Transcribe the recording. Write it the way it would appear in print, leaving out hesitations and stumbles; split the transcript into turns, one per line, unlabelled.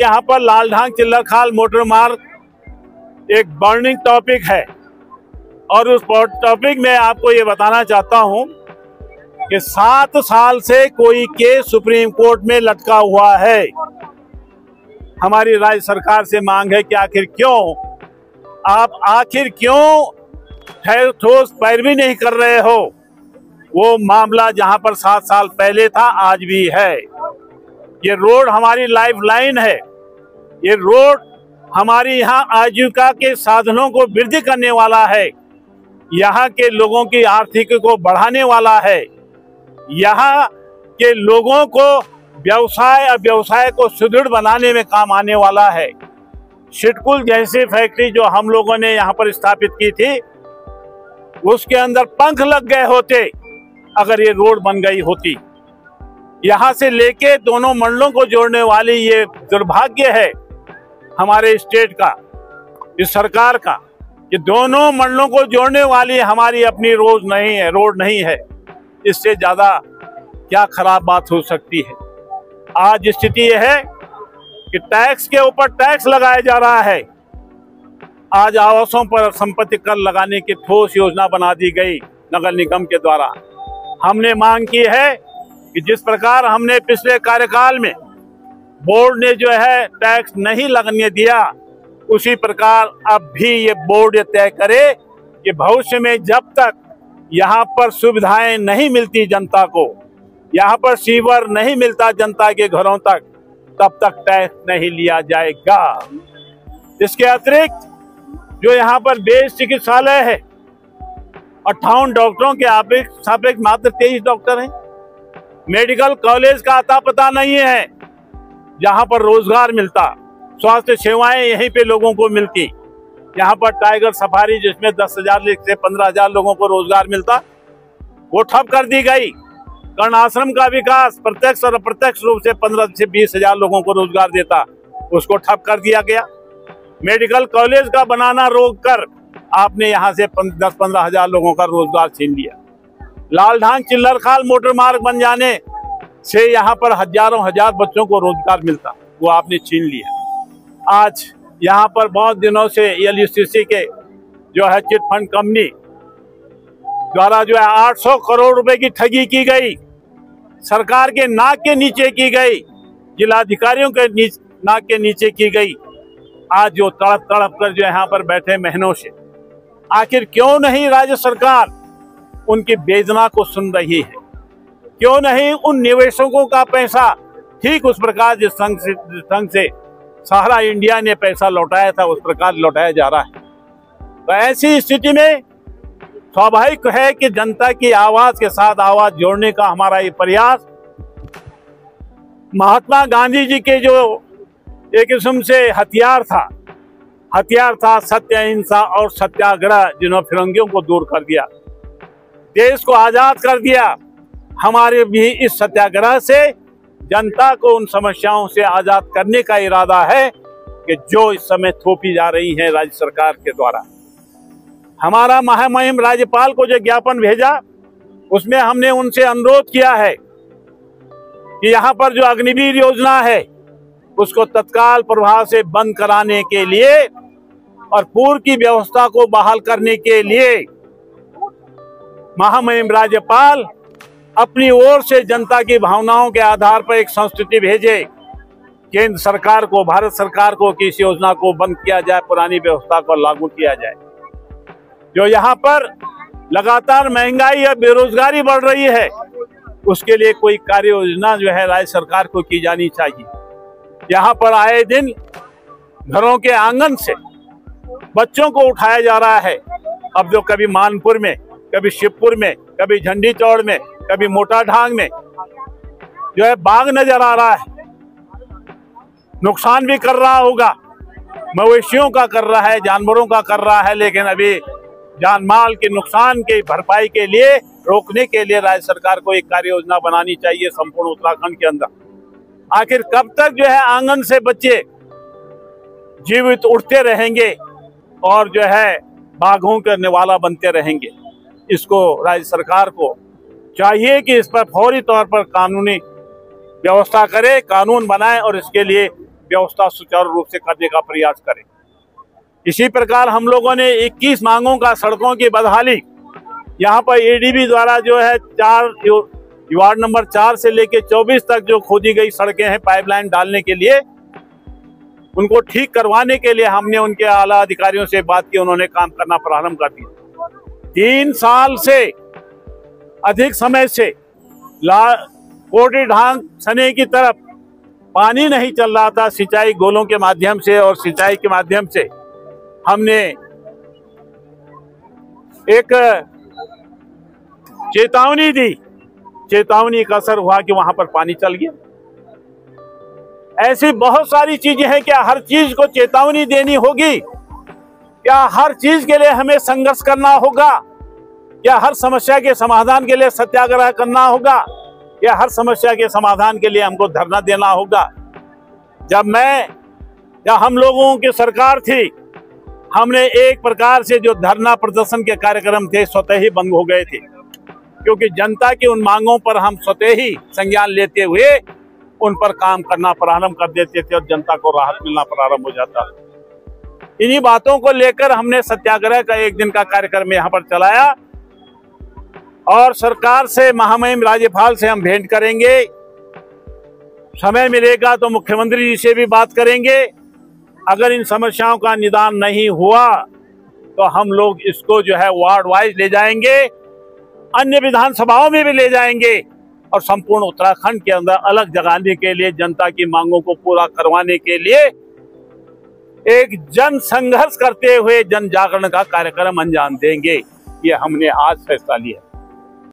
यहाँ पर लालढांग चिल्लरखाल मोटर मार्ग एक बर्निंग टॉपिक है और उस टॉपिक में आपको ये बताना चाहता हूँ कि 7 साल से कोई केस सुप्रीम कोर्ट में लटका हुआ है। हमारी राज्य सरकार से मांग है कि आखिर क्यों ठोस पैरवी नहीं कर रहे हो। वो मामला जहां पर 7 साल पहले था आज भी है। ये रोड हमारी लाइफ लाइन है। ये रोड हमारी यहाँ आजीविका के साधनों को वृद्धि करने वाला है। यहाँ के लोगों की आर्थिक को बढ़ाने वाला है। यहाँ के लोगों को व्यवसाय को सुदृढ़ बनाने में काम आने वाला है। सिडकुल जैसी फैक्ट्री जो हम लोगों ने यहाँ पर स्थापित की थी, उसके अंदर पंख लग गए होते अगर ये रोड बन गई होती। यहाँ से लेके दोनों मंडलों को जोड़ने वाली ये दुर्भाग्य है हमारे स्टेट का, इस सरकार का, कि दोनों मंडलों को जोड़ने वाली हमारी अपनी रोड नहीं है। इससे ज्यादा क्या खराब बात हो सकती है। आज स्थिति यह है कि टैक्स के ऊपर टैक्स लगाया जा रहा है। आज आवासों पर संपत्ति कर लगाने की ठोस योजना बना दी गई नगर निगम के द्वारा। हमने मांग की है कि जिस प्रकार हमने पिछले कार्यकाल में बोर्ड ने जो है टैक्स नहीं लगने दिया, उसी प्रकार अब भी ये बोर्ड तय करे कि भविष्य में जब तक यहाँ पर सुविधाएं नहीं मिलती जनता को, यहाँ पर सीवर नहीं मिलता जनता के घरों तक, तब तक टैक्स नहीं लिया जाएगा। इसके अतिरिक्त जो यहाँ पर बेस चिकित्सालय है, 58 डॉक्टरों के सापेक्ष मात्र 23 डॉक्टर हैं। मेडिकल कॉलेज का अता पता नहीं है जहाँ पर रोजगार मिलता, स्वास्थ्य सेवाएं यहीं पे लोगों को मिलती। यहाँ पर टाइगर सफारी जिसमें 10,000 से 15,000 लोगों को रोजगार मिलता, वो ठप कर दी गई। कर्ण आश्रम का विकास प्रत्यक्ष और अप्रत्यक्ष रूप से 15 से 20,000 लोगों को रोजगार देता, उसको ठप कर दिया गया। मेडिकल कॉलेज का बनाना रोक कर आपने यहाँ से 10-15 हजार लोगों का रोजगार छीन लिया। लालढांग चिल्लरखाल मोटर मार्ग बन जाने से यहाँ पर हजारों हजार बच्चों को रोजगार मिलता, वो आपने छीन लिया। आज यहाँ पर बहुत दिनों से एलयूसीसी के जो है चिट फंड कंपनी द्वारा जो है 800 करोड़ रुपए की ठगी की गई, सरकार के नाक के नीचे की गई, जिलाधिकारियों के नाक के नीचे की गई। आज जो तड़प कर जो यहाँ पर बैठे महीनों से, आखिर क्यों नहीं राज्य सरकार उनकी वेदना को सुन रही है? क्यों नहीं उन निवेशकों का पैसा ठीक उस प्रकार जिस संघ से सहारा इंडिया ने पैसा लौटाया था उस प्रकार लौटाया जा रहा है? तो ऐसी स्थिति में स्वाभाविक है कि जनता की आवाज के साथ आवाज जोड़ने का हमारा ये प्रयास महात्मा गांधी जी के जो एक किस्म से हथियार था सत्य, अहिंसा और सत्याग्रह, जिन्होंने फिरंगियों को दूर कर दिया, देश को आजाद कर दिया। हमारे भी इस सत्याग्रह से जनता को उन समस्याओं से आजाद करने का इरादा है कि जो इस समय थोपी जा रही है राज्य सरकार के द्वारा। हमारा महामहिम राज्यपाल को जो ज्ञापन भेजा, उसमें हमने उनसे अनुरोध किया है कि यहाँ पर जो अग्निवीर योजना है उसको तत्काल प्रभाव से बंद कराने के लिए और पूर्व की व्यवस्था को बहाल करने के लिए महामहिम राज्यपाल अपनी ओर से जनता की भावनाओं के आधार पर एक संस्तुति भेजे केंद्र सरकार को, भारत सरकार को, कि इस योजना को बंद किया जाए, पुरानी व्यवस्था को लागू किया जाए। जो यहाँ पर लगातार महंगाई और बेरोजगारी बढ़ रही है, उसके लिए कोई कार्य योजना जो है राज्य सरकार को की जानी चाहिए। यहाँ पर आए दिन घरों के आंगन से बच्चों को उठाया जा रहा है। अब जो कभी मानपुर में, कभी शिवपुर में, कभी झंडी चौड़ में, कभी मोटाढांग में जो है बाघ नजर आ रहा है। नुकसान भी कर रहा होगा, मवेशियों का कर रहा है, जानवरों का कर रहा है, लेकिन अभी जान माल के नुकसान की भरपाई के लिए, रोकने के लिए राज्य सरकार को एक कार्य योजना बनानी चाहिए संपूर्ण उत्तराखंड के अंदर। आखिर कब तक जो है आंगन से बच्चे जीवित उठते रहेंगे और जो है बाघों के निवाला बनते रहेंगे? इसको राज्य सरकार को चाहिए कि इस पर फौरी तौर पर कानूनी व्यवस्था करे, कानून बनाए और इसके लिए व्यवस्था सुचारू रूप से करने का प्रयास करें। इसी प्रकार हम लोगों ने 21 मांगों का सड़कों की बदहाली यहाँ पर एडीबी द्वारा जो है वार्ड नंबर 4 से लेके 24 तक जो खोदी गई सड़कें हैं पाइपलाइन डालने के लिए, उनको ठीक करवाने के लिए हमने उनके आला अधिकारियों से बात की, उन्होंने काम करना प्रारंभ कर दिया। 3 साल से अधिक समय से कोटी ढांग सने की तरफ पानी नहीं चल रहा था। सिंचाई गोलों के माध्यम से और सिंचाई के माध्यम से हमने एक चेतावनी दी, चेतावनी का असर हुआ कि वहां पर पानी चल गया। ऐसी बहुत सारी चीजें हैं। क्या हर चीज को चेतावनी देनी होगी? क्या हर चीज के लिए हमें संघर्ष करना होगा? क्या हर समस्या के समाधान के लिए सत्याग्रह करना होगा? या हर समस्या के समाधान के लिए हमको धरना देना होगा? जब हम लोगों की सरकार थी, हमने एक प्रकार से जो धरना प्रदर्शन के कार्यक्रम थे स्वतः ही बंद हो गए थे, क्योंकि जनता की उन मांगों पर हम स्वतः ही संज्ञान लेते हुए उन पर काम करना प्रारंभ कर देते थे और जनता को राहत मिलना प्रारंभ हो जाता। इन्हीं बातों को लेकर हमने सत्याग्रह का 1 दिन का कार्यक्रम यहाँ पर चलाया और सरकार से, महामहिम राज्यपाल से हम भेंट करेंगे। समय मिलेगा तो मुख्यमंत्री जी से भी बात करेंगे। अगर इन समस्याओं का निदान नहीं हुआ तो हम लोग इसको जो है वार्ड वाइज ले जाएंगे, अन्य विधानसभाओं में भी ले जाएंगे और संपूर्ण उत्तराखंड के अंदर अलग जगाने के लिए, जनता की मांगों को पूरा करवाने के लिए एक जन संघर्ष करते हुए जन जागरण का कार्यक्रम अंजाम देंगे। ये हमने आज फैसला लिया।